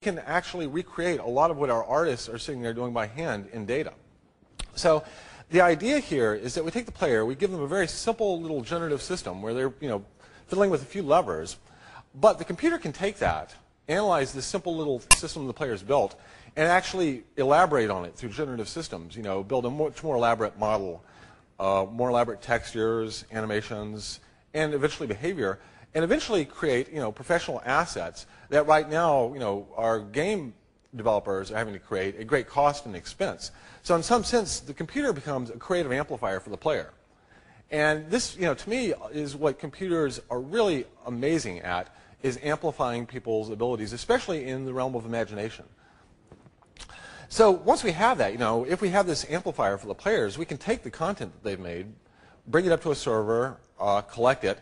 can actually recreate a lot of what our artists are sitting there doing by hand in data. So the idea here is that we take the player, we give them a very simple little generative system where they're fiddling with a few levers, but the computer can take that, analyze this simple little system the player's built, and actually elaborate on it through generative systems. Build a much more elaborate model, more elaborate textures, animations, and eventually behavior, and eventually create professional assets that right now our game developers are having to create at great cost and expense. So in some sense, the computer becomes a creative amplifier for the player. And this, to me, is what computers are really amazing at, is amplifying people's abilities, especially in the realm of imagination. So once we have that, if we have this amplifier for the players, we can take the content that they've made, bring it up to a server, collect it,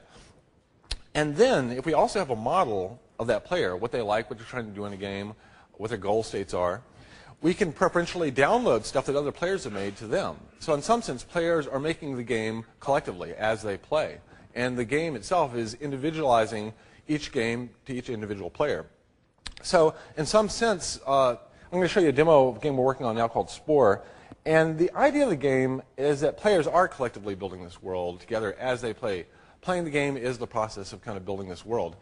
and then if we also have a model of that player, what they like, what they're trying to do in a game, what their goal states are, we can preferentially download stuff that other players have made to them. So in some sense, players are making the game collectively as they play. And the game itself is individualizing each game to each individual player. So in some sense, I'm going to show you a demo of a game we're working on now called Spore. And the idea of the game is that players are collectively building this world together as they play. Playing the game is the process of kind of building this world.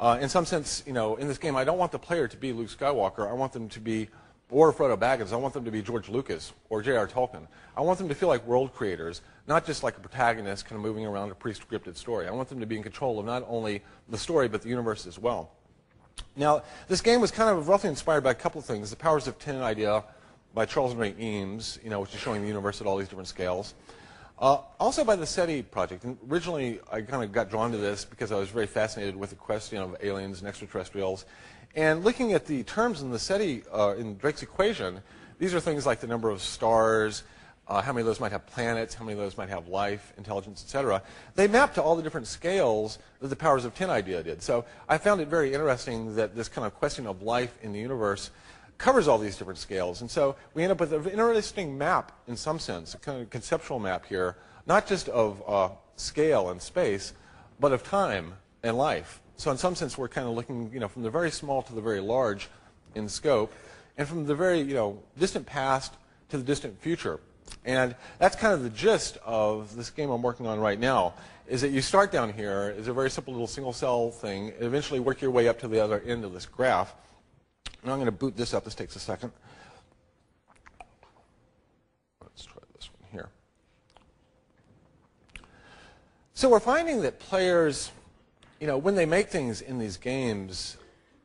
In some sense, in this game, I don't want the player to be Luke Skywalker. I want them to be, or Frodo Baggins. I want them to be George Lucas or J.R. Tolkien. I want them to feel like world creators, not just like a protagonist kind of moving around a pre-scripted story. I want them to be in control of not only the story, but the universe as well. Now, this game was kind of roughly inspired by a couple of things. The Powers of 10 idea by Charles and Ray Eames, which is showing the universe at all these different scales. Also by the SETI project. And originally, I kind of got drawn to this because I was very fascinated with the question of aliens and extraterrestrials. And looking at the terms in the SETI, in Drake's equation, these are things like the number of stars, how many of those might have planets, how many of those might have life, intelligence, etc. They map to all the different scales that the Powers of 10 idea did. So I found it very interesting that this kind of question of life in the universe covers all these different scales. And so we end up with an interesting map in some sense, a kind of conceptual map here, not just of scale and space, but of time and life. So in some sense, we're kind of looking from the very small to the very large in scope, and from the very distant past to the distant future. And that's kind of the gist of this game I'm working on right now, is that you start down here as a very simple little single cell thing, and eventually work your way up to the other end of this graph. Now I'm going to boot this up. This takes a second. Let's try this one here. So we're finding that players, when they make things in these games,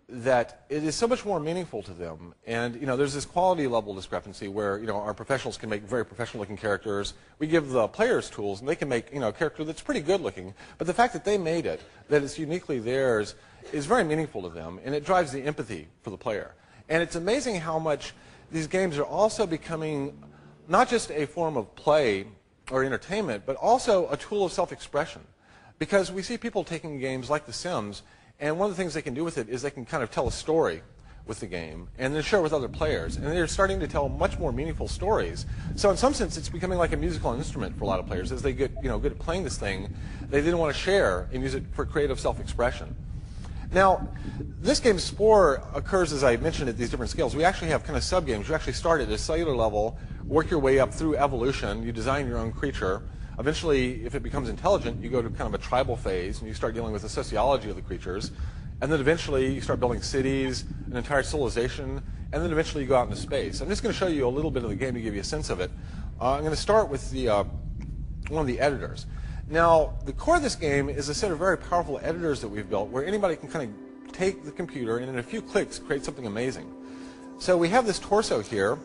that it is so much more meaningful to them. And there's this quality level discrepancy where our professionals can make very professional-looking characters. We give the players tools, and they can make a character that's pretty good-looking. But the fact that they made it, that it's uniquely theirs, is very meaningful to them, and it drives the empathy for the player. And it's amazing how much these games are also becoming not just a form of play or entertainment, but also a tool of self-expression. Because we see people taking games like The Sims, and one of the things they can do with it is they can kind of tell a story with the game, and then share it with other players. And they're starting to tell much more meaningful stories. So in some sense, it's becoming like a musical instrument for a lot of players. As they get good at playing this thing, they didn't want to share and use it for creative self-expression. Now, this game Spore occurs, as I mentioned, at these different scales. We actually have kind of sub-games. You actually start at a cellular level, work your way up through evolution. You design your own creature. Eventually, if it becomes intelligent, you go to kind of a tribal phase, and you start dealing with the sociology of the creatures. And then eventually, you start building cities, an entire civilization, and then eventually you go out into space. I'm just going to show you a little bit of the game to give you a sense of it. I'm going to start with the one of the editors. Now, the core of this game is a set of very powerful editors that we've built where anybody can kind of take the computer and in a few clicks create something amazing. So we have this torso here.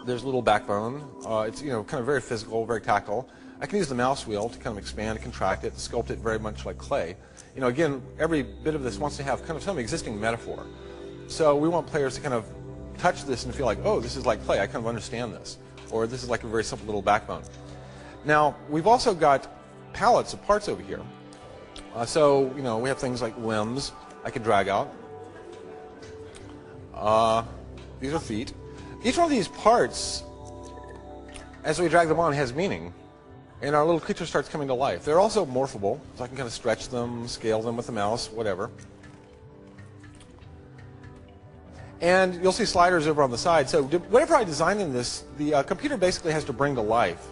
There's a little backbone. It's kind of very physical, very tactile. I can use the mouse wheel to kind of expand and contract it, sculpt it very much like clay. Again, every bit of this wants to have kind of some existing metaphor. So we want players to kind of touch this and feel like, oh, this is like clay. I kind of understand this. Or this is like a very simple little backbone. Now, we've also got palettes of parts over here. So, we have things like limbs I can drag out. These are feet. Each one of these parts, as we drag them on, has meaning. And our little creature starts coming to life. They're also morphable, so I can kind of stretch them, scale them with the mouse, whatever. And you'll see sliders over on the side. So whatever I design in this, the computer basically has to bring to life.